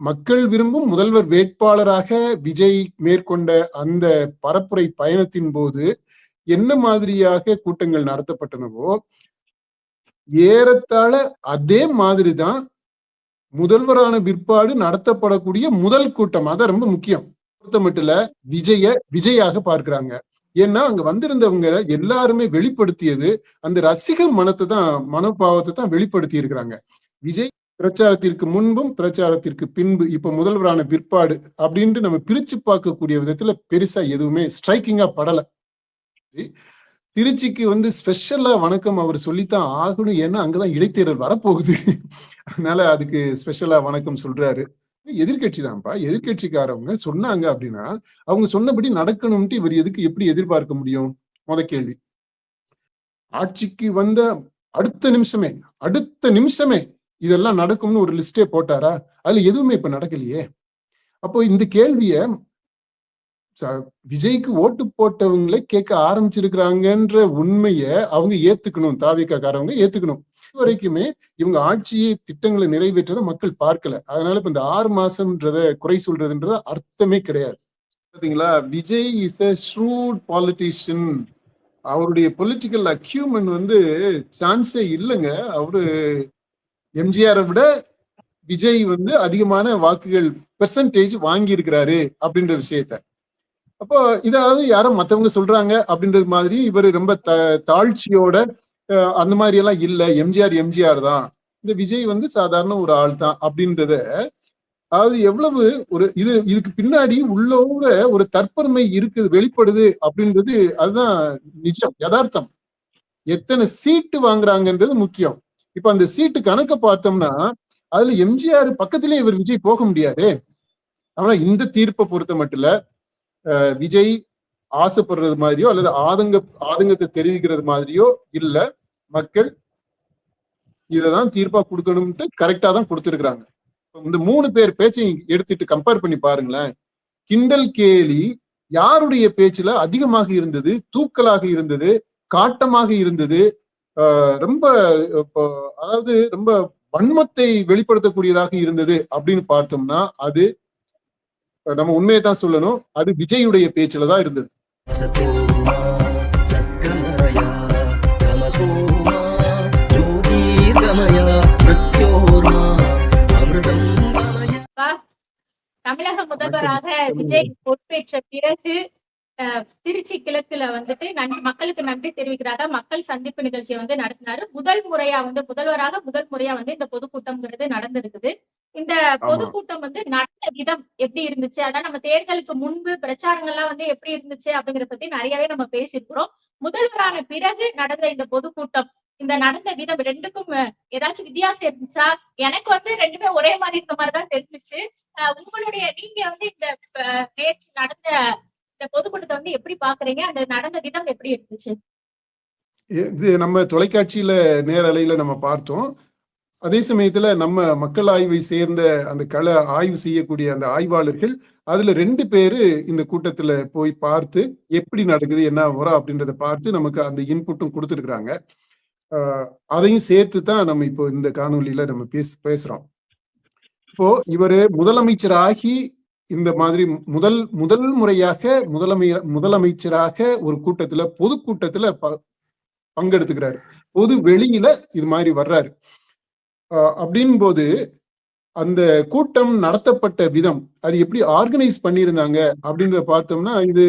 மக்கள் விரும்பும் முதல்வர் வேட்பாளராக விஜய் மேற்கொண்ட அந்த பரப்புரை பயணத்தின் போது என்ன மாதிரியாக கூட்டங்கள் நடத்தப்பட்டனவோ ஏறத்தாழ அதே மாதிரிதான் முதல்வரான பிற்பாடு நடத்தப்படக்கூடிய முதல் கூட்டம். அதான் ரொம்ப முக்கியம். பொறுத்த மட்டும் விஜயாக பார்க்கிறாங்க. ஏன்னா அங்க வந்திருந்தவங்க எல்லாருமே வெளிப்படுத்தியது அந்த ரசிக மனோபாவத்தை தான் வெளிப்படுத்தி இருக்கிறாங்க. விஜய் பிரச்சாரத்திற்கு முன்பும் பிரச்சாரத்திற்கு பின்பு இப்ப முதல்வரான பிற்பாடு அப்படின்ட்டு நம்ம பிரிச்சு பார்க்கக்கூடிய விதத்துல பெருசா எதுவுமே ஸ்ட்ரைக்கிங்கா படல. திருச்சிக்கு ஸ்பெஷலா வணக்கம் அவர் சொல்லித்தான் ஆகணும். ஏன்னா அங்கதான் இடைத்தேர்தல் வரப்போகுது. அதனால அதுக்கு ஸ்பெஷலா வணக்கம் சொல்றாரு. எதிர்கட்சி தான்ப்பா. எதிர்கட்சிக்காரவங்க சொன்னாங்க அப்படின்னா அவங்க சொன்னபடி நடக்கணும்ட்டு இவர் எப்படி எதிர்பார்க்க முடியும்? முத கேள்வி. ஆட்சிக்கு வந்த அடுத்த நிமிஷமே இதெல்லாம் நடக்கும்னு ஒரு லிஸ்டே போட்டாரா? அதுல எதுவுமே இப்ப நடக்கலையே. அப்போ இந்த கேள்விய விஜய்க்கு ஓட்டு போட்டவங்களே கேட்க ஆரம்பிச்சிருக்கிறாங்கன்ற உண்மைய அவங்க ஏத்துக்கணும். தாவிகாரவங்க ஏத்துக்கணும். வரைக்குமே இவங்க ஆட்சியை திட்டங்களை நிறைவேற்றத மக்கள் பார்க்கல. அதனால இப்ப இந்த 6 மாசம்ன்றத குறை சொல்றதுன்றத அர்த்தமே கிடையாது. பாத்தீங்களா, Vijay is a shrewd politician. அவருடைய பொலிட்டிக்கல் அக்யூமென்ட் சான்ஸே இல்லைங்க. அவரு எம்ஜிஆரை விட விஜய் அதிகமான வாக்குகள் பெர்சன்டேஜ் வாங்கி இருக்கிறாரு அப்படின்ற விஷயத்த. அப்போ இதாவது யாரும் மத்தவங்க சொல்றாங்க அப்படின்றது மாதிரி இவர் ரொம்ப தாழ்ச்சியோட அந்த மாதிரி எல்லாம் இல்ல, எம்ஜிஆர் தான், இந்த விஜய் சாதாரண ஒரு ஆள் தான் அப்படின்றத, அதாவது எவ்வளவு இதுக்கு பின்னாடி உள்ளோட ஒரு தற்பெருமை இருக்குது, வெளிப்படுது அப்படின்றது அதுதான் நிஜம், யதார்த்தம். எத்தனை சீட்டு வாங்குறாங்கன்றது முக்கியம். இப்ப அந்த சீட்டு கணக்க பார்த்தோம்னா அதுல எம்ஜிஆர் பக்கத்திலே இவர் விஜய் போக முடியாது. ஆனா இந்த தீர்ப்பை பொறுத்த மட்டும் இல்ல, விஜய் ஆசைப்படுறது மாதிரியோ அல்லது ஆதங்கத்தை தெரிவிக்கிறது மாதிரியோ இல்ல, மக்கள் இததான் தீர்ப்பா கொடுக்கணும்ட்டு கரெக்டா தான் கொடுத்திருக்கிறாங்க. இந்த 3 பேர் பேச்சையும் எடுத்துட்டு கம்பேர் பண்ணி பாருங்களேன். கிண்டல் கேலி யாருடைய பேச்சுல அதிகமாக இருந்தது, தூக்கலாக இருந்தது, காட்டமாக இருந்தது, ரொம்ப அதாவது ரொம்ப வன்மத்தை வெளிப்படுத்தக்கூடியதாக இருந்தது அப்படின்னு பார்த்தோம்னா அது நம்ம உண்மையை தான் சொல்லணும், அது விஜயுடைய பேச்சுல தான் இருந்தது. தமிழக முதல்வராக விஜய் பொறுப்பேற்ற பிறகு திருச்சி கிழக்குல மக்களுக்கு நன்றி தெரிவிக்கிறாங்க. மக்கள் சந்திப்பு நிகழ்ச்சியை நடத்தினாரு. முதல் முறையா இந்த பொதுக்கூட்டம்ங்கிறது நடந்திருக்குது. இந்த பொதுக்கூட்டம் நடந்த விதம் எப்படி இருந்துச்சு, அதான் நம்ம தேர்தலுக்கு முன்பு பிரச்சாரங்கள்லாம் எப்படி இருந்துச்சு அப்படிங்கறத பத்தி நிறையவே நம்ம பேசியிருக்கிறோம். முதல்வரான பிறகு நடந்த இந்த பொதுக்கூட்டம், இந்த நடந்த விதம் ரெண்டுக்கும் ஏதாச்சும் வித்தியாசம் இருந்துச்சா? எனக்கு ரெண்டுமே ஒரே மாதிரி இருந்த மாதிரிதான் தெரிஞ்சிச்சு. உங்களுடைய நீங்க இந்த நேற்று நடந்த இந்த பொதுக்கூட்டத்தை எப்படி பாக்குறீங்க? அந்த நடந்த விதம் எப்படி இருந்துச்சு? இது நம்ம தொலைக்காட்சியில நேரலையில நம்ம பார்த்தோம். அதே சமயத்துல நம்ம மக்கள் ஆய்வை சேர்ந்த அந்த கள ஆய்வு செய்யக்கூடிய அந்த ஆய்வாளர்கள் அதுல 2 பேரு இந்த கூட்டத்துல போய் பார்த்து எப்படி நடக்குது, என்ன வரும் அப்படின்றத பார்த்து நமக்கு அந்த இன்புட்டும் கொடுத்துருக்குறாங்க. அதையும் சேர்த்து தான் நம்ம இப்போ இந்த காணொலியில நம்ம பேசுறோம். இப்போ இவரு முதலமைச்சராகி இந்த மாதிரி முதல் முறையாக முதலமைச்சராக ஒரு கூட்டத்துல பொதுக்கூட்டத்துல பங்கெடுத்துக்கிறாரு. பொது வெளியில இது மாதிரி வர்றாரு. அப்படின் போது அந்த கூட்டம் நடத்தப்பட்ட விதம், அது எப்படி ஆர்கனைஸ் பண்ணியிருந்தாங்க அப்படின்றத பார்த்தோம்னா, இது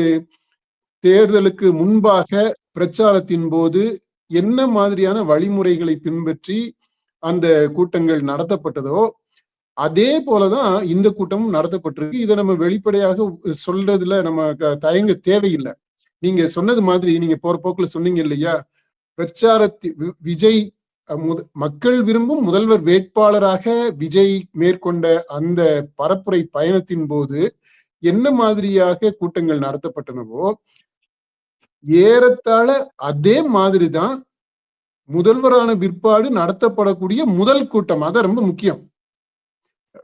தேர்தலுக்கு முன்பாக பிரச்சாரத்தின் போது என்ன மாதிரியான வழிமுறைகளை பின்பற்றி அந்த கூட்டங்கள் நடத்தப்பட்டதோ அதே போலதான் இந்த கூட்டமும் நடத்தப்பட்டிருக்கு. இதை நம்ம வெளிப்படையாக சொல்றதுல நம்ம தயங்க தேவையில்லை. நீங்க சொன்னது மாதிரி நீங்க போற போக்குல சொன்னீங்க இல்லையா, விஜய் மக்கள் விரும்பும் முதல்வர் வேட்பாளராக விஜய் மேற்கொண்ட அந்த பரப்புரை பயணத்தின் போது என்ன மாதிரியாக கூட்டங்கள் நடத்தப்பட்டனவோ ஏறத்தாழ அதே மாதிரிதான் முதல்வரான பிற்பாடு நடத்தப்படக்கூடிய முதல் கூட்டம். அதான் ரொம்ப முக்கியம்.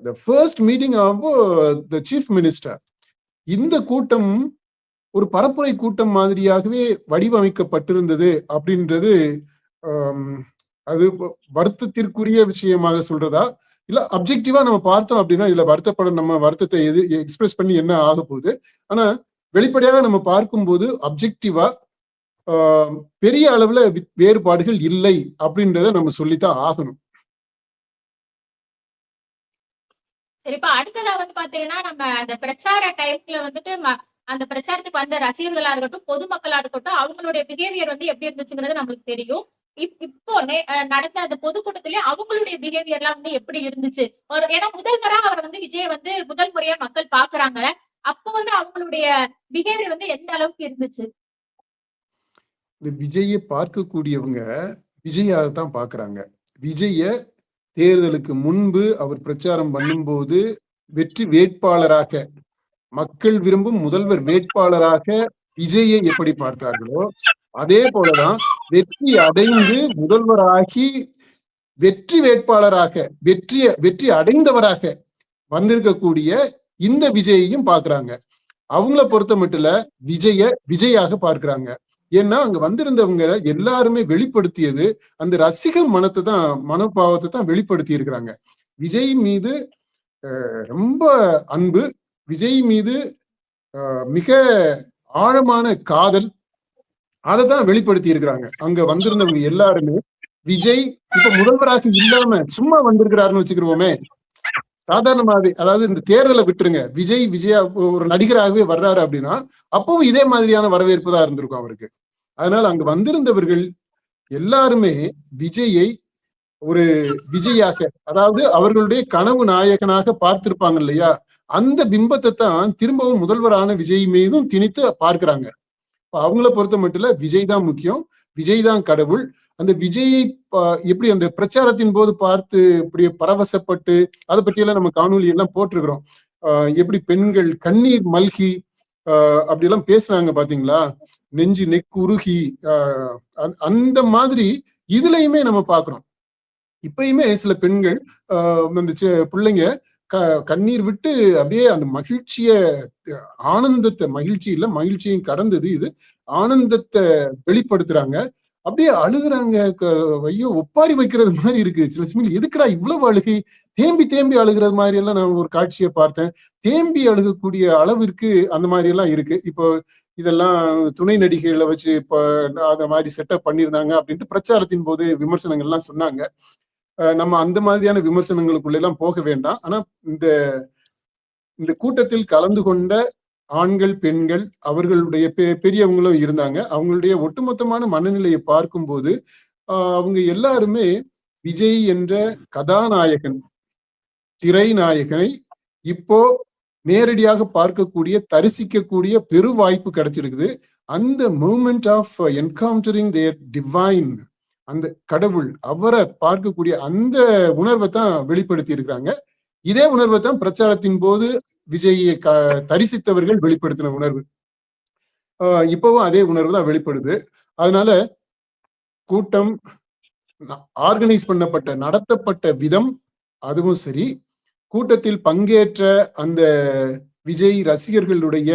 The first meeting of the chief minister. இந்த கூட்டம் ஒரு பரப்புரை கூட்டம் மாதிரியாகவே வடிவமைக்கப்பட்டிருந்தது அப்படின்றது அது வருத்தத்திற்குரிய விஷயமாக சொல்றதா இல்ல அப்ஜெக்டிவா நம்ம பார்த்தோம் அப்படின்னா இதுல நம்ம வருத்தத்தை எக்ஸ்பிரஸ் பண்ணி என்ன ஆக போகுது. ஆனா வெளிப்படையாக நம்ம பார்க்கும்போது அப்ஜெக்டிவா பெரிய அளவுல வேறுபாடுகள் இல்லை அப்படின்றத நம்ம சொல்லித்தான் ஆகணும். சரி, இப்ப அடுத்ததா வந்து பாத்தீங்கன்னா நம்ம அந்த பிரச்சார டைம்ல வந்துட்டு அந்த பிரச்சாரத்துக்கு வந்த ரசிகர்களா இருக்கட்டும், பொதுமக்களா இருக்கட்டும், அவங்களுடைய பிஹேவியர் வந்து எப்படி இருந்துச்சுங்கிறது நம்மளுக்கு தெரியும். இப்போ நடந்த அந்த பொதுக்கூட்டத்திலேயே அவங்களுடைய பிஹேவியர் எல்லாம் வந்து எப்படி இருந்துச்சு? ஏன்னா முதல்வரா அவர் வந்து விஜய் வந்து முதல் முறையா மக்கள் பாக்குறாங்க. அப்போ வந்து அவங்களுடைய பிஹேவியர் வந்து எந்த அளவுக்கு இருந்துச்சு? இந்த விஜயை பார்க்கக்கூடியவங்க விஜயாதான் பாக்குறாங்க. விஜய தேர்தலுக்கு முன்பு அவர் பிரச்சாரம் பண்ணும்போது வெற்றி வேட்பாளராக, மக்கள் விரும்பும் முதல்வர் வேட்பாளராக விஜயை எப்படி பார்த்தார்களோ அதே போலதான் வெற்றி அடைந்து முதல்வராகி வெற்றி வேட்பாளராக வெற்றி அடைந்தவராக வந்திருக்கக்கூடிய இந்த விஜயையும் பார்க்கிறாங்க. அவங்கள பொறுத்த மட்டும் விஜயாக பார்க்கிறாங்க. ஏன்னா அங்க வந்திருந்தவங்க எல்லாருமே வெளிப்படுத்தியது அந்த ரசிக மனோபாவத்தை தான் வெளிப்படுத்தி இருக்கிறாங்க. விஜய் மீது ரொம்ப அன்பு, விஜய் மீது மிக ஆழமான காதல், அதை தான் வெளிப்படுத்தி இருக்கிறாங்க. அங்க வந்திருந்தவங்க எல்லாருமே விஜய் இப்ப முதல்வராக இல்லாம சும்மா வந்திருக்கிறாருன்னு வச்சுக்கிறோமே, சாதாரணமாவே, அதாவது இந்த தேர்தலை விட்டுருங்க, விஜயா ஒரு நடிகராகவே வர்றாரு அப்படின்னா அப்பவும் இதே மாதிரியான வரவேற்பு தான் இருந்திருக்கும் அவருக்கு. அதனால அங்க வந்திருந்தவர்கள் எல்லாருமே விஜயை ஒரு விஜயாக, அதாவது அவர்களுடைய கனவு நாயகனாக பார்த்திருப்பாங்க இல்லையா, அந்த பிம்பத்தை தான் திரும்பவும் முதல்வரான விஜய் மீதும் திணித்து பார்க்கிறாங்க. அவங்கள பொறுத்த மட்டும் விஜய் தான் முக்கியம், விஜய் தான் கடவுள். அந்த விஜயை எப்படி அந்த பிரச்சாரத்தின் போது பார்த்து இப்படி பரவசப்பட்டு அதை பற்றியெல்லாம் நம்ம காணொலி எல்லாம் போட்டிருக்கிறோம். எப்படி பெண்கள் கண்ணீர் மல்கி அப்படி எல்லாம் பேசுறாங்க பாத்தீங்களா, நெஞ்சு நெக்குருகி, அந்த மாதிரி இதுலயுமே நம்ம பாக்குறோம். இப்பயுமே சில பெண்கள் அந்த பிள்ளைங்க கண்ணீர் விட்டு அப்படியே அந்த ஆனந்தத்தை, மகிழ்ச்சியும் கடந்தது இது, ஆனந்தத்தை வெளிப்படுத்துறாங்க, அப்படியே அழுகுறாங்க. ஐயோ, ஒப்பாரி வைக்கிறது மாதிரி இருக்கு. சில சமயம் எதுக்குடா இவ்வளவு அழுகை, தேம்பி அழுகிறது மாதிரி எல்லாம் நான் ஒரு காட்சியை பார்த்தேன். தேம்பி அழுகக்கூடிய அளவிற்கு அந்த மாதிரி எல்லாம் இருக்கு. இப்போ இதெல்லாம் துணை நடிகைகளை வச்சு இப்போ அந்த மாதிரி செட்டப் பண்ணியிருந்தாங்க அப்படின்ட்டு பிரச்சாரத்தின் போது விமர்சனங்கள் எல்லாம் சொன்னாங்க. நம்ம அந்த மாதிரியான விமர்சனங்களுக்குள்ள எல்லாம் போக வேண்டாம். ஆனா இந்த கூட்டத்தில் கலந்து கொண்ட ஆண்கள், பெண்கள், அவர்களுடைய பெரியவங்களும் இருந்தாங்க. அவங்களுடைய ஒட்டுமொத்தமான மனநிலையை பார்க்கும்போது அவங்க எல்லாருமே விஜய் என்ற கதாநாயகன், திரை நாயகனை இப்போ நேரடியாக பார்க்கக்கூடிய, தரிசிக்கக்கூடிய பெரு வாய்ப்பு கிடைச்சிருக்குது. அந்த moment of encountering their divine, அந்த கடவுள், அவரை பார்க்கக்கூடிய அந்த உணர்வை தான் வெளிப்படுத்தி இருக்கிறாங்க. இதே உணர்வை தான் பிரச்சாரத்தின் போது விஜயை தரிசித்தவர்கள் வெளிப்படுத்தின உணர்வு. இப்பவும் அதே உணர்வு தான் வெளிப்படுது. அதனால கூட்டம் ஆர்கனைஸ் பண்ணப்பட்ட, நடத்தப்பட்ட விதம், அதுவும் சரி, கூட்டத்தில் பங்கேற்ற அந்த விஜய் ரசிகர்களுடைய,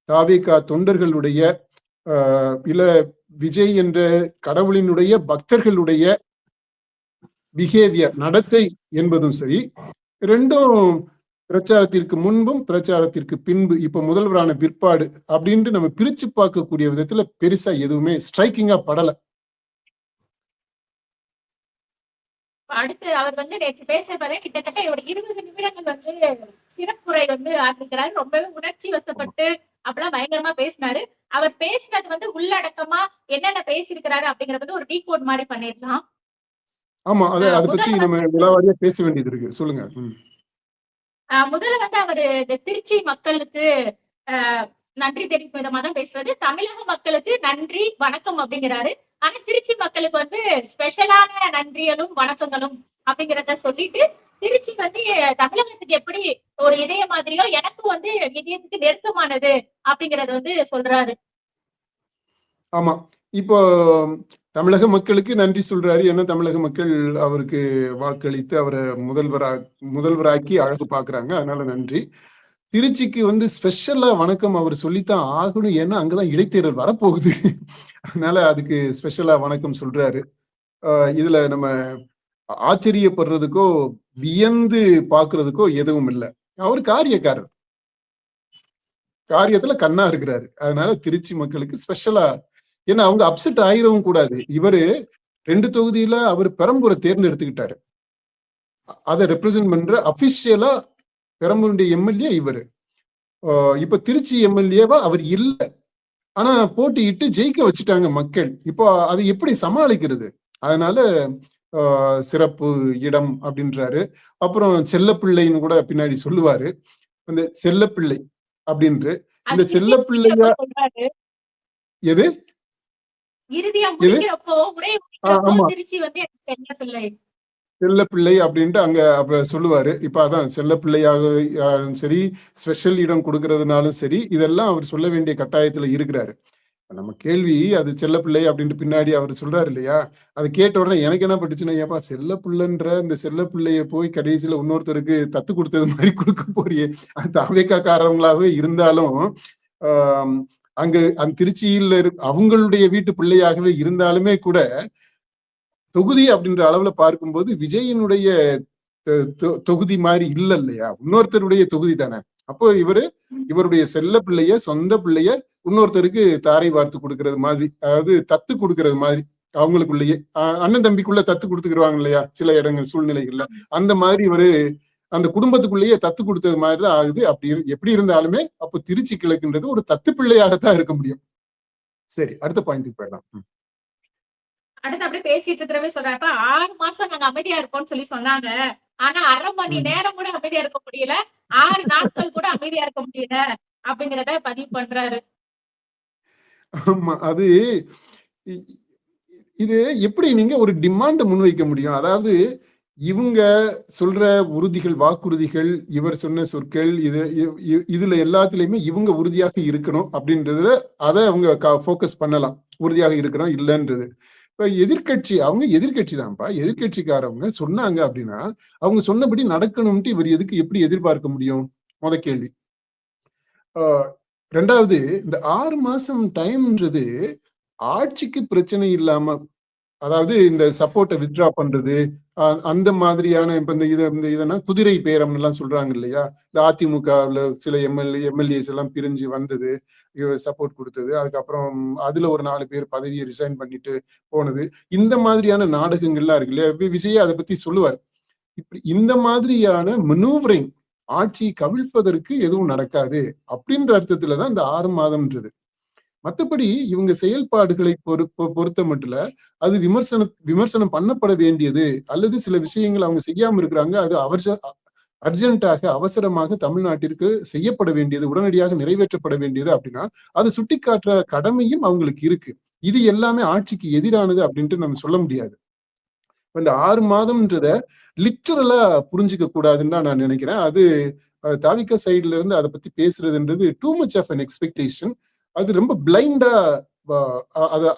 தாவேகா தொண்டர்களுடைய, இல்ல விஜய் என்ற கடவுளினுடைய பக்தர்களுடைய பிஹேவியர், நடத்தை என்பதும் சரி, ரெண்டும் பிரச்சாரத்திற்கு முன்பும் பிரச்சாரத்திற்கு பின்பு, இப்ப முதல்வரான பிற்பாடு அப்படின்ட்டு நம்ம பிரிச்சு பார்க்கக்கூடிய விதத்துல பெருசா எதுவுமே ஸ்ட்ரைக்கிங்கா படல. அடுத்து அவர் வந்து நேற்று பேசுறப்பவே கிட்டத்தட்ட 20 நிமிடங்கள் வந்து சிறப்புரை வந்து ஆரம்பிக்கிறாரு. ரொம்பவே உணர்ச்சி வசப்பட்டு அப்பெல்லாம் பயங்கரமா பேசினாரு. அவர் பேசினது வந்து உள்ளடக்கமா என்னென்ன பேசியிருக்கிறாரு அப்படிங்கறது ஒரு டீகோட் மாதிரி பண்ணிடலாம். ஆமா, அதை பத்தி நம்ம விலாவாரியா பேச வேண்டியது இருக்கு. சொல்லுங்க. முதல்ல வந்து அவரு திருச்சி மக்களுக்கு நன்றி தெரிவிக்கும் விதமா தான் பேசுறது. தமிழக மக்களுக்கு நன்றி வணக்கம் அப்படிங்கிறாரு. ஆனா திருச்சி மக்களுக்கு வந்து ஸ்பெஷலான நன்றிகளும் வணக்கங்களும் அப்படிங்கிறத சொல்லிட்டு, திருச்சி வந்து தமிழகத்துக்கு எப்படி ஒரு இதய மாதிரியோ எனக்கும் வந்து இதயத்துக்கு நெருக்கமானது அப்படிங்கறத வந்து சொல்றாரு. ஆமா, இப்போ தமிழக மக்களுக்கு நன்றி சொல்றாரு. ஏன்னா தமிழக மக்கள் அவருக்கு வாக்களித்து அவரை முதல்வராக்கி அழகு பாக்குறாங்க, அதனால நன்றி. திருச்சிக்கு வந்து ஸ்பெஷலா வணக்கம் அவர் சொல்லித்தான் ஆகணும், ஏன்னா அங்கதான் இடைத்தேர்தல் வரப்போகுது. அதனால அதுக்கு ஸ்பெஷலா வணக்கம் சொல்றாரு. இதுல நம்ம ஆச்சரியப்படுறதுக்கோ வியந்து பாக்குறதுக்கோ எதுவும் இல்லை. அவர் காரியக்காரர், காரியத்துல கண்ணா இருக்கிறாரு. அதனால திருச்சி மக்களுக்கு ஸ்பெஷலா, ஏன்னா அவங்க அப்செட் ஆயிரவும் கூடாது. இவரு 2 தொகுதியில அவர் பெரம்பூரை தேர்ந்தெடுத்துக்கிட்டாரு. அதை ரெப்ரசென்ட் பண்ற அபிஷியலா பெரம்பூருடைய எம்எல்ஏ இவரு. இப்ப திருச்சி எம்எல்ஏவா அவர் இல்ல, ஆனா போட்டியிட்டு ஜெயிக்க வச்சுட்டாங்க மக்கள். இப்போ அதை எப்படி சமாளிக்கிறது? அதனால சிறப்பு இடம் அப்படின்றாரு. அப்புறம் செல்லப்பிள்ளைன்னு கூட பின்னாடி சொல்லுவாரு. அந்த செல்லப்பிள்ளை அப்படின்று இந்த செல்லப்பிள்ளையா எது செல்லப்பிள்ளை அப்படின்ட்டு அங்க அப்புறம் சொல்லுவாரு. இப்ப அதான் செல்லப்பிள்ளையாக சரி, ஸ்பெஷல் இடம் கொடுக்கறதுனாலும் சரி, இதெல்லாம் அவர் சொல்ல வேண்டிய கட்டாயத்துல இருக்கிறாரு. நம்ம கேள்வி, அது செல்லப்பிள்ளை அப்படின்ட்டு பின்னாடி அவர் சொல்றாரு இல்லையா, அது கேட்ட உடனே எனக்கு என்ன பட்டுச்சுன்னா, ஏப்பா செல்லப்பிள்ளைன்ற இந்த செல்லப்பிள்ளைய போய் கடைசியில இன்னொருத்தருக்கு தத்து கொடுத்தது மாதிரி கொடுக்க போறியே, அந்த அமெரிக்காக்காரவங்களாவே இருந்தாலும் அங்க அந்த திருச்சியில அவங்களுடைய வீட்டு பிள்ளையாகவே இருந்தாலுமே கூட தொகுதி அப்படின்ற அளவுல பார்க்கும்போது விஜயனுடைய தொகுதி மாதிரி இல்ல இல்லையா, இன்னொருத்தருடைய தொகுதி தானே. அப்போ இவருடைய செல்ல பிள்ளைய, சொந்த பிள்ளைய இன்னொருத்தருக்கு தாரை வார்த்து கொடுக்கறது மாதிரி, அதாவது தத்து கொடுக்கறது மாதிரி, அவங்களுக்குள்ளேயே அண்ணன் தம்பிக்குள்ள தத்து கொடுத்துக்கிடுவாங்க இல்லையா சில இடங்கள் சூழ்நிலைகள்ல, அந்த மாதிரி இவரு அந்த குடும்பத்துக்குள்ளேயே தத்து கொடுத்தது மாதிரிதான் ஆகுது. அப்படி எப்படி இருந்தாலுமே அப்போ திருச்சி கிழக்குன்றது ஒரு தத்து பிள்ளையாகத்தான் இருக்க முடியும். சரி, அடுத்த பாயிண்ட் போயிடலாம். அடுத்து அப்படியே பேசிட்டு இருக்கிறவே சொல்றாங்க, 6 மாசம் நாங்க அமைதியா இருப்போம்னு சொல்லி சொன்னாங்க. ஆனா 1/2 மணி நேரம் கூட அமைதியா இருக்க முடியல, 6 நாட்கள் கூட அமைதியா இருக்க முடியல அப்படிங்கிறத பதிவு பண்றாரு. ஆமா, அது இது எப்படி நீங்க ஒரு டிமாண்ட் முன்வைக்க முடியும்? அதாவது இவங்க சொல்ற உறுதிகள், வாக்குறுதிகள், இவர் சொன்ன சொற்கள், இதுல எல்லாத்துலயுமே இவங்க உறுதியாக இருக்கணும் அப்படின்றத அதை அவங்க போக்கஸ் பண்ணலாம். உறுதியாக இருக்கணும் இல்லைன்றது. இப்ப எதிர்கட்சி, அவங்க எதிர்கட்சி தான்ப்பா, எதிர்கட்சிக்காரவங்க சொன்னாங்க அப்படின்னா அவங்க சொன்னபடி நடக்கணும்ட்டு இவர் எப்படி எதிர்பார்க்க முடியும்? முத கேள்வி. ரெண்டாவது, இந்த 6 மாசம் டைம்ன்றது ஆட்சிக்கு பிரச்சனை இல்லாம, அதாவது இந்த சப்போர்ட்டை வித்ட்ரா பண்றது, அந்த மாதிரியான இப்ப இந்த இதெல்லாம் குதிரை பேரம் எல்லாம் சொல்றாங்க இல்லையா, இந்த அதிமுகவுல சில எம்எல்ஏஸ் எல்லாம் பிரிஞ்சு வந்தது, சப்போர்ட் கொடுத்தது, அதுக்கப்புறம் அதுல ஒரு 4 பேர் பதவியை ரிசைன் பண்ணிட்டு போனது, இந்த மாதிரியான நாடகங்கள்லாம் இருக்கு இல்லையா. விஜய் அதை பத்தி சொல்லுவார். இப்படி இந்த மாதிரியான மனூவரிங், ஆட்சி கவிழ்ப்பதற்கு எதுவும் நடக்காது அப்படின்ற அர்த்தத்துலதான் இந்த 6 மாதம்ன்றது. மற்றபடி இவங்க செயல்பாடுகளை பொறுத்த மட்டும் அது விமர்சனம் பண்ணப்பட வேண்டியது, அல்லது சில விஷயங்கள் அவங்க செய்யாம இருக்கிறாங்க, அது அர்ஜென்ட்டாக அவசரமாக தமிழ்நாட்டிற்கு செய்யப்பட வேண்டியது, உடனடியாக நிறைவேற்றப்பட வேண்டியது அப்படின்னா அது சுட்டிக்காட்டுற கடமையும் அவங்களுக்கு இருக்கு. இது எல்லாமே ஆட்சிக்கு எதிரானது அப்படின்ட்டு நம்ம சொல்ல முடியாது. இந்த 6 மாதம்ன்றத லிட்டரலா புரிஞ்சுக்க கூடாதுன்னு தான் நான் நினைக்கிறேன். அது தாவிக சைட்ல இருந்து அதை பத்தி பேசுறதுன்றது too much of an expectation. அது ரொம்ப பிளைண்டா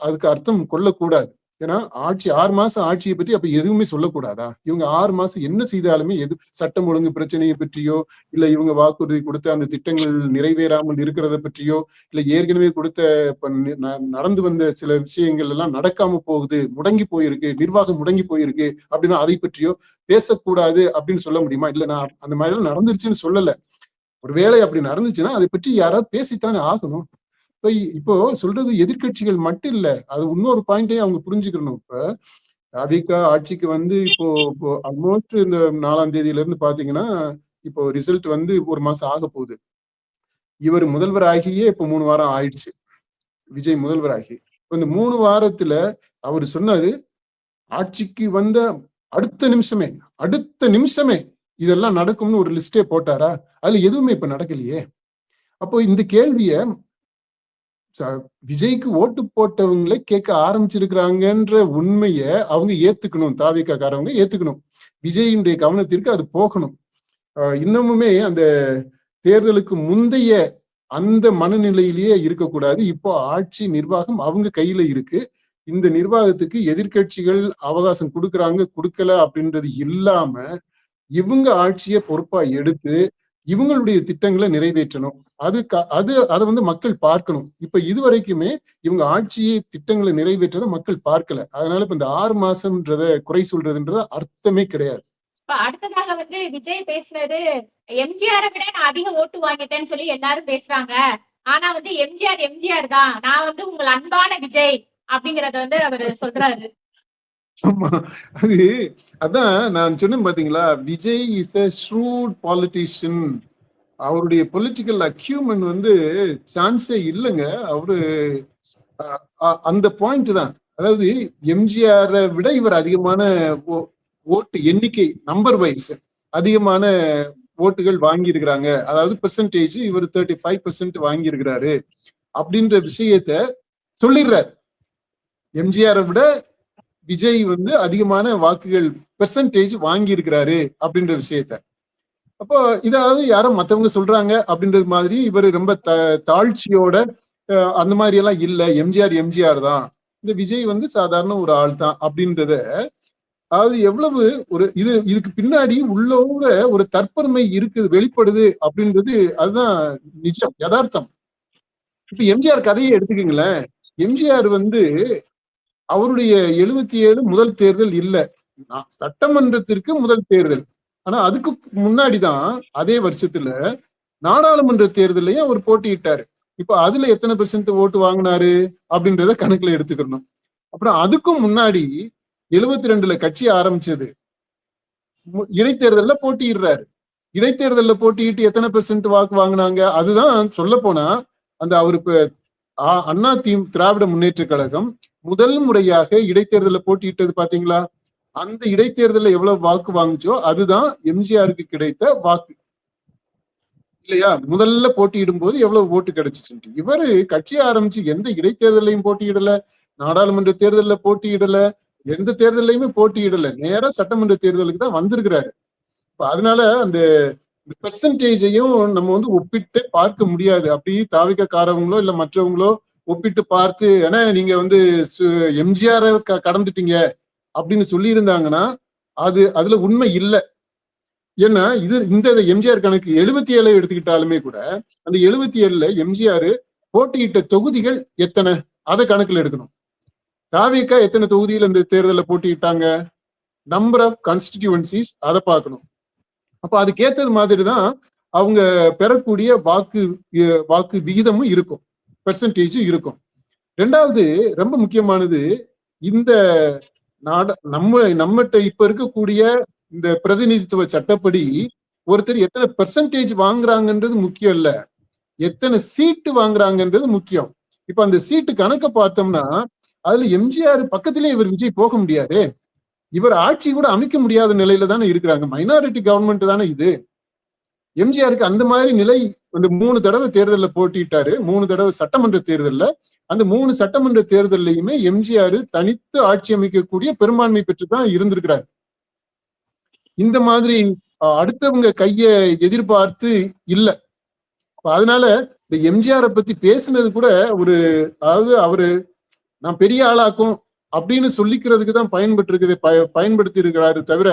அதுக்கு அர்த்தம் கொள்ளக்கூடாது. ஏன்னா 6 மாசம் ஆட்சியை பற்றி அப்ப எதுவுமே சொல்லக்கூடாதா? இவங்க 6 மாசம் என்ன செய்தாலுமே சட்டம் ஒழுங்கு பிரச்சனையை பற்றியோ, இல்ல இவங்க வாக்குறுதி கொடுத்த அந்த திட்டங்கள் நிறைவேறாமல் இருக்கிறத பற்றியோ, இல்ல ஏற்கனவே கொடுத்த நடந்து வந்த சில விஷயங்கள் எல்லாம் நடக்காம போகுது, முடங்கி போயிருக்கு, நிர்வாகம் முடங்கி போயிருக்கு அப்படின்னா அதை பற்றியோ பேசக்கூடாது அப்படின்னு சொல்ல முடியுமா? இல்ல நான் அந்த மாதிரி எல்லாம் நடந்துருச்சுன்னு சொல்லல. ஒருவேளை அப்படி நடந்துச்சுன்னா அதை பற்றி யாராவது பேசித்தானே ஆகணும். இப்போ சொல்றது எதிர்கட்சிகள் மட்டும் இல்ல, அது இன்னொரு பாயிண்டையும் அவங்க புரிஞ்சுக்கணும். இப்ப அதிக ஆட்சிக்கு இப்போ ஆல்மோஸ்ட் இந்த 4ஆம் தேதியில இருந்து பாத்தீங்கன்னா இப்போ ரிசல்ட் 1 மாசம் ஆக போகுது. இவர் முதல்வர் ஆகியே இப்போ 3 வாரம் ஆயிடுச்சு. விஜய் முதல்வர் ஆகி இந்த 3 வாரத்துல அவர் சொன்னாரு, ஆட்சிக்கு வந்த அடுத்த நிமிஷமே இதெல்லாம் நடக்கும்னு ஒரு லிஸ்டே போட்டாரா? அதுல எதுவுமே இப்ப நடக்கலையே. அப்போ இந்த கேள்விய விஜய்க்கு ஓட்டு போட்டவங்களே கேட்க ஆரம்பிச்சிருக்கிறாங்கன்ற உண்மைய அவங்க ஏத்துக்கணும், தாவிகாரவங்க ஏத்துக்கணும். விஜயினுடைய கவனத்திற்கு அது போகணும். இன்னமுமே அந்த தேர்தலுக்கு முந்தைய அந்த மனநிலையிலேயே இருக்கக்கூடாது. இப்போ ஆட்சி நிர்வாகம் அவங்க கையில இருக்கு. இந்த நிர்வாகத்துக்கு எதிர்கட்சிகள் அவகாசம் கொடுக்கல அப்படின்றது இல்லாம இவங்க ஆட்சியை பொறுப்பா எடுத்து இவங்களுடைய திட்டங்களை நிறைவேற்றணும். அதை மக்கள் பார்க்கணும். இப்ப இதுவரைக்குமே இவங்க ஆட்சியை திட்டங்களை நிறைவேற்றதை மக்கள் பார்க்கல. அதனால இப்ப இந்த 6 மாசம்ன்றத குறை சொல்றதுன்றத அர்த்தமே கிடையாது. இப்ப அடுத்ததாக வந்து விஜய் பேசுனது, எம்ஜிஆரை விட நான் அதிக ஓட்டு வாங்கிட்டேன்னு சொல்லி எல்லாரும் பேசுறாங்க. ஆனா வந்து எம்ஜிஆர் தான். நான் வந்து உங்கள் அன்பான விஜய் அப்படிங்கறத வந்து அவரு சொல்றாரு. ஆமா. அது அதான் நான் சொன்னேன் பாத்தீங்களா, Vijay is a shrewd politician. அவருடைய பொலிட்டிக்கல் அக்யூமென்ட் வந்து சான்ஸே இல்லைங்க. அவரு அந்த பாயிண்ட் தான். அதாவது எம்ஜிஆரை விட இவர் அதிகமான ஓட்டு எண்ணிக்கை நம்பர் வைஸ் அதிகமான ஓட்டுகள் வாங்கி இருக்கிறாங்க. அதாவது பெர்சன்டேஜ் இவர் 35% வாங்கி இருக்கிறாரு அப்படின்ற விஷயத்த சொல்லிடுறாரு. எம்ஜிஆரை விட விஜய் வந்து அதிகமான வாக்குகள் பெர்சன்டேஜ் வாங்கி இருக்கிறாரு அப்படின்ற விஷயத்த. அப்போ இதாவது யாரும் மத்தவங்க சொல்றாங்க அப்படின்றது மாதிரி இவர் ரொம்ப தாழ்ச்சியோட அந்த மாதிரி எல்லாம் இல்ல, எம்ஜிஆர் தான், இந்த விஜய் வந்து சாதாரண ஒரு ஆள் தான் அப்படின்றத, அதாவது எவ்வளவு ஒரு இதுக்கு பின்னாடி உள்ளோட ஒரு தற்பெருமை இருக்குது, வெளிப்படுது அப்படின்றது அதுதான் நிஜம், யதார்த்தம். இப்ப எம்ஜிஆர் கதையை எடுத்துக்கீங்களேன். எம்ஜிஆர் வந்து அவருடைய 77 முதல் தேர்தல் இல்ல, சட்டமன்றத்திற்கு முதல் தேர்தல். ஆனா அதுக்கு முன்னாடிதான் அதே வருஷத்துல நாடாளுமன்ற தேர்தலையும் அவர் போட்டியிட்டாரு. இப்ப அதுல எத்தனை பெர்சென்ட் ஓட்டு வாங்கினாரு அப்படின்றத கணக்குல எடுத்துக்கணும். அப்புறம் அதுக்கும் முன்னாடி 72ல கட்சி ஆரம்பிச்சது, இடைத்தேர்தல்ல போட்டியிடுறாரு. இடைத்தேர்தல்ல போட்டியிட்டு எத்தனை பெர்சென்ட் வாக்கு வாங்கினாங்க, அதுதான் சொல்ல போனா அந்த அவருக்கு அண்ணா திராவிட முன்னேற்ற கழகம் முதல் முறையாக இடைத்தேர்தலில் போட்டியிட்டது பாத்தீங்களா, அந்த இடைத்தேர்தலில் எவ்வளவு வாக்கு வாங்குச்சோ அதுதான் எம்ஜிஆருக்கு கிடைத்த வாக்கு இல்லையா. முதல்ல போட்டியிடும் போது எவ்வளவு ஓட்டு கிடைச்சிச்சு. இவரு கட்சி ஆரம்பிச்சு எந்த இடைத்தேர்தலையும் போட்டியிடல, நாடாளுமன்ற தேர்தலில் போட்டியிடல, எந்த தேர்தலையுமே போட்டியிடல, நேரா சட்டமன்ற தேர்தலுக்கு தான் வந்திருக்கிறாரு. அதனால அந்த பெர்சன்டேஜையும் நம்ம வந்து ஒப்பிட்டு பார்க்க முடியாது. அப்படி தாவிக்காரவங்களோ இல்ல மற்றவங்களோ ஒப்பிட்டு பார்த்து, ஏன்னா நீங்க வந்து எம்ஜிஆர் கடந்துட்டீங்க அப்படின்னு சொல்லி இருந்தாங்கன்னா அதுல உண்மை இல்லை. ஏன்னா இந்த எம்ஜிஆர் கணக்கு 77 எடுத்துக்கிட்டாலுமே கூட அந்த 77ல எம்ஜிஆர் போட்டியிட்ட தொகுதிகள் எத்தனை அதை கணக்குல எடுக்கணும். தாவிகா எத்தனை தொகுதியில் இந்த தேர்தலில் போட்டியிட்டாங்க, நம்பர் ஆஃப் கான்ஸ்டிடியூவன்சிஸ் அதை பார்க்கணும். அப்ப அதுக்கேற்றது மாதிரிதான் அவங்க பெறக்கூடிய வாக்கு விகிதமும் இருக்கும், பெர்சன்டேஜும் இருக்கும். ரெண்டாவது ரொம்ப முக்கியமானது, இந்த நம்மகிட்ட இப்ப இருக்கக்கூடிய இந்த பிரதிநிதித்துவ சட்டப்படி ஒருத்தர் எத்தனை பெர்சன்டேஜ் வாங்குறாங்கன்றது முக்கியம் இல்ல, எத்தனை சீட்டு வாங்குறாங்கன்றது முக்கியம். இப்ப அந்த சீட்டு கணக்க பார்த்தோம்னா அதுல எம்ஜிஆர் பக்கத்திலே இவர் விஜய் போக முடியாது, இவர் ஆட்சி கூட அமைக்க முடியாத நிலையில தானே இருக்கிறாங்க, மைனாரிட்டி கவர்மெண்ட் தானே இது. எம்ஜிஆருக்கு அந்த மாதிரி நிலை, அந்த 3 தடவை தேர்தலில் போட்டிட்டாரு, 3 தடவை சட்டமன்ற தேர்தல்ல, அந்த 3 சட்டமன்ற தேர்தலையுமே எம்ஜிஆர் தனித்து ஆட்சி அமைக்கக்கூடிய பெரும்பான்மை பெற்றுதான் இருந்திருக்கிறார். இந்த மாதிரி அடுத்தவங்க கைய எதிர்பார்த்து இல்ல. அதனால இந்த எம்ஜிஆரை பத்தி பேசுனது கூட ஒரு, அதாவது அவரு நான் பெரிய ஆளாக்கும் அப்படின்னு சொல்லிக்கிறதுக்கு தான் பயன்படுத்தி இருக்கிறாரு தவிர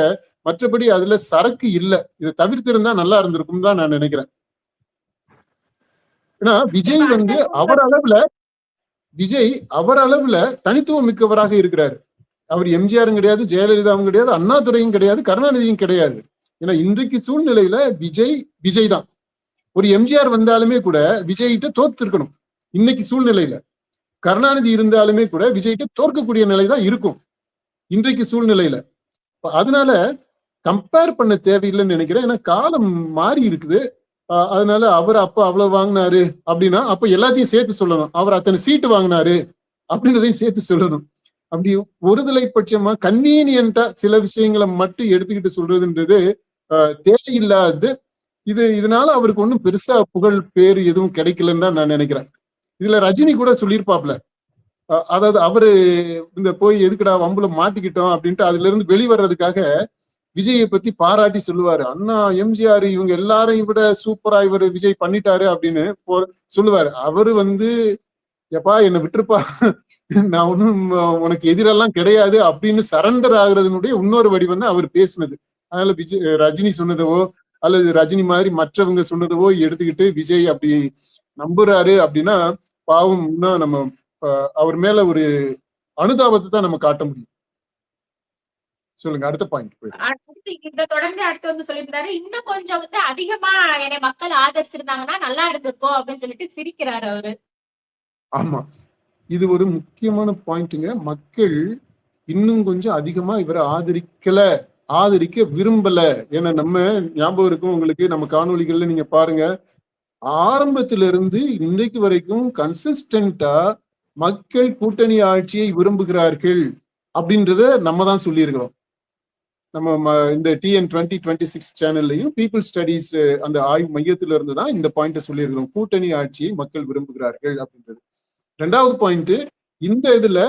மற்றபடி அதுல சரக்கு இல்ல. இதை தவிர்த்து இருந்தா நல்லா இருந்திருக்கும் தான் நான் நினைக்கிறேன். ஏன்னா விஜய் வந்து அவர் அளவுல தனித்துவம் மிக்கவராக இருக்கிறாரு. அவர் எம்ஜிஆரும் கிடையாது, ஜெயலலிதாவும் கிடையாது, அண்ணாதுரையும் கிடையாது, கருணாநிதியும் கிடையாது. ஏன்னா இன்றைக்கு சூழ்நிலையில விஜய் தான். ஒரு எம்ஜிஆர் வந்தாலுமே கூட விஜய்கிட்ட தோத்துருக்கணும். இன்னைக்கு சூழ்நிலையில கருணாநிதி இருந்தாலுமே கூட விஜய்கிட்ட தோற்கக்கூடிய நிலை தான் இருக்கும் இன்றைக்கு சூழ்நிலையில. அதனால கம்பேர் பண்ண தேவையில்லைன்னு நினைக்கிறேன். ஏன்னா காலம் மாறி இருக்குது. அதனால அவர் அப்ப அவ்வளவு வாங்கினாரு அப்படின்னா அப்ப எல்லாத்தையும் சேர்த்து சொல்லணும், அவர் அத்தனை சீட்டு வாங்கினாரு அப்படின்றதையும் சேர்த்து சொல்லணும். அப்படி ஒருதலை பட்சமா கன்வீனியன்ட்டா சில விஷயங்களை மட்டும் எடுத்துக்கிட்டு சொல்றதுன்றது தேவையில்லாது. இதனால அவருக்கு ஒன்றும் பெருசா புகழ் பேரு எதுவும் கிடைக்கலன்னு தான் நான் நினைக்கிறேன். இதுல ரஜினி கூட சொல்லியிருப்பாப்ல, அதாவது அவரு இந்த போய் எதுக்குடா வம்புல மாட்டிக்கிட்டோம் அப்படின்ட்டு அதுல இருந்து வெளிவர்றதுக்காக விஜயை பத்தி பாராட்டி சொல்லுவாரு, அண்ணா எம்ஜிஆர் இவங்க எல்லாரையும் விட சூப்பரா இவர் விஜய் பண்ணிட்டாரு அப்படின்னு சொல்லுவாரு. அவரு வந்து எப்பா என்னை விட்டுருப்பா, நான் ஒன்னும் உனக்கு எதிரெல்லாம் கிடையாது அப்படின்னு சரண்டர் ஆகுறதுனுடைய இன்னொரு வடிவம் தான் அவர் பேசுனது. அதனால ரஜினி சொன்னதவோ அல்லது ரஜினி மாதிரி மற்றவங்க சொன்னதவோ எடுத்துக்கிட்டு விஜய் அப்படி நம்புறாரு அப்படின்னா பாவம்னா நம்ம அவர் மேல ஒரு அனுதாபத்தை தான் நம்ம காட்ட முடியும். சொல்லுங்க, அடுத்த பாயிண்ட். அடுத்து இந்த தொடர்ந்து அடுத்து வந்து சொல்லியிருந்தாரு, இன்னும் கொஞ்சம் வந்து அதிகமா என்னை மக்கள் ஆதரிச்சிருந்தாங்கன்னா நல்லா இருந்திருக்கும் அப்படின்னு சொல்லிட்டு சிரிக்கிறாரு அவரு. ஆமா, இது ஒரு முக்கியமான பாயிண்ட்டுங்க. மக்கள் இன்னும் கொஞ்சம் அதிகமா இவரை ஆதரிக்க விரும்பல. ஏன்னா நம்ம ஞாபகம் இருக்கும் உங்களுக்கு, நம்ம காணொளிகள்ல நீங்க பாருங்க, ஆரம்பத்தில இருந்து இன்றைக்கு வரைக்கும் கன்சிஸ்டன்டா மக்கள் கூட்டணி ஆட்சியை விரும்புகிறார்கள் அப்படின்றத நம்ம தான் சொல்லியிருக்கிறோம். நம்ம இந்த TN 2026 சேனல்லையும் பீப்புள் ஸ்டடீஸ் அந்த ஆய்வு மையத்தில இருந்து தான் இந்த பாயிண்ட சொல்லியிருக்கிறோம். கூட்டணி ஆட்சியை மக்கள் விரும்புகிறார்கள் அப்படின்றது. 2வது பாயிண்ட், இந்த இதுல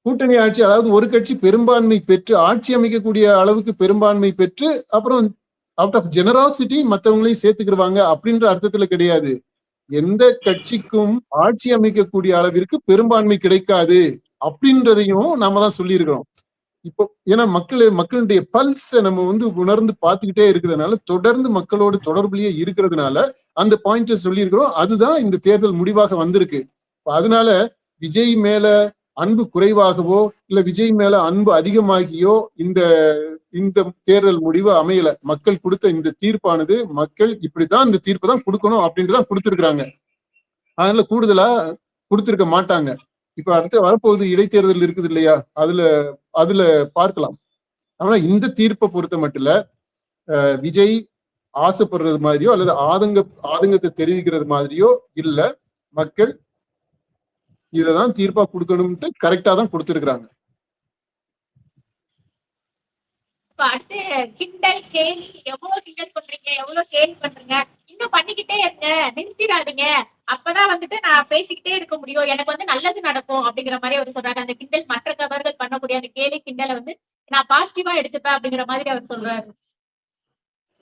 கூட்டணி ஆட்சி, அதாவது ஒரு கட்சி பெரும்பான்மை பெற்று ஆட்சி அமைக்கக்கூடிய அளவுக்கு பெரும்பான்மை பெற்று அப்புறம் அவுட் ஆஃப் ஜெனராசிட்டி மற்றவங்களையும் சேர்த்துக்கிடுவாங்க அப்படின்ற அர்த்தத்துல கிடையாது. எந்த கட்சிக்கும் ஆட்சி அமைக்கக்கூடிய அளவிற்கு பெரும்பான்மை கிடைக்காது அப்படின்றதையும் நாம தான் சொல்லியிருக்கிறோம். இப்போ ஏன்னா மக்களுடைய பல்ஸ நம்ம வந்து உணர்ந்து பார்த்துக்கிட்டே இருக்கிறதுனால, தொடர்ந்து மக்களோடு தொடர்புலயே இருக்கிறதுனால அந்த பாயிண்ட சொல்லியிருக்கிறோம். அதுதான் இந்த தேர்தல் முடிவாக வந்திருக்கு. அதனால விஜய் மேல அன்பு குறைவாகவோ இல்ல விஜய் மேல அன்பு அதிகமாகியோ இந்த தேர்தல் முடிவு அமையல. மக்கள் கொடுத்த இந்த தீர்ப்பானது, மக்கள் இப்படித்தான் இந்த தீர்ப்பு தான் கொடுக்கணும் அப்படின்ட்டு தான் கொடுத்திருக்கிறாங்க. அதனால கூடுதலா கொடுத்திருக்க மாட்டாங்க. இப்ப அடுத்து வரப்போகுது இடைத்தேர்தல் இருக்குது இல்லையா, அதுல பார்க்கலாம். ஆனா இந்த தீர்ப்பை பொறுத்த மட்டும் விஜய் ஆசைப்படுறது மாதிரியோ அல்லது ஆதங்கத்தை தெரிவிக்கிறது மாதிரியோ இல்ல. மக்கள் இததான் தீர்ப்பா கொடுக்கணும்ட்டு கரெக்டா தான் கொடுத்திருக்கிறாங்க. இப்ப அடுத்து கிண்டல் கேலி, எவ்வளவு கிண்டல் பண்றீங்க, எவ்வளவு கேலி பண்றீங்க, இன்னும் பண்ணிக்கிட்டே இருங்க, நிறுத்திடாதீங்க, அப்பதான் வந்துட்டு நான் பேசிக்கிட்டே இருக்க முடியும், எனக்கு வந்து நல்லது நடக்கும் அப்படிங்கிற மாதிரி அவர் சொல்றாரு. அந்த கிண்டல், மற்ற நபர்கள் பண்ணக்கூடிய அந்த கேலி கிண்டலை வந்து நான் பாசிட்டிவா எடுத்துப்பேன் அப்படிங்கிற மாதிரி அவர் சொல்றாரு.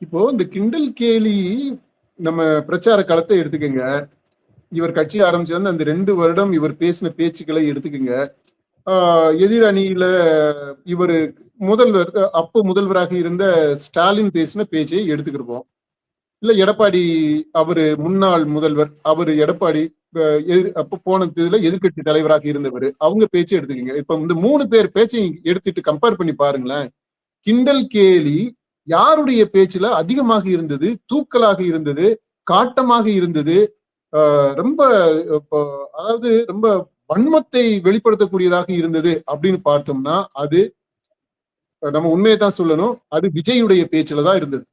இப்போ இந்த கிண்டல் கேலி நம்ம பிரச்சார களத்தை எடுத்துக்கங்க. இவர் கட்சி ஆரம்பிச்சது அந்த 2 வருடம் இவர் பேசின பேச்சுக்களை எடுத்துக்கங்க. எதிரணியில இவர் முதல்வராக இருந்த ஸ்டாலின் பேசின பேச்சை எடுத்துக்கிருப்போம். இல்ல எடப்பாடி, அவரு முன்னாள் முதல்வர், அவரு எடப்பாடி அப்ப போன இதுல எதிர்கட்சி தலைவராக இருந்தவர், அவங்க பேச்சை எடுத்துக்கங்க. இப்ப இந்த 3 பேர் பேச்சையும் எடுத்துட்டு கம்பேர் பண்ணி பாருங்களேன். கிண்டல் கேலி யாருடைய பேச்சுல அதிகமாக இருந்தது, தூக்கலாக இருந்தது, காட்டமாக இருந்தது, ரொம்ப அதாவது ரொம்ப வன்மத்தை வெளிப்படுத்தக்கூடியதாக இருந்தது அப்படின்னு பார்த்தோம்னா, அது நம்ம உண்மையை தான் சொல்லணும், அது விஜயுடைய பேச்சுல தான் இருந்தது.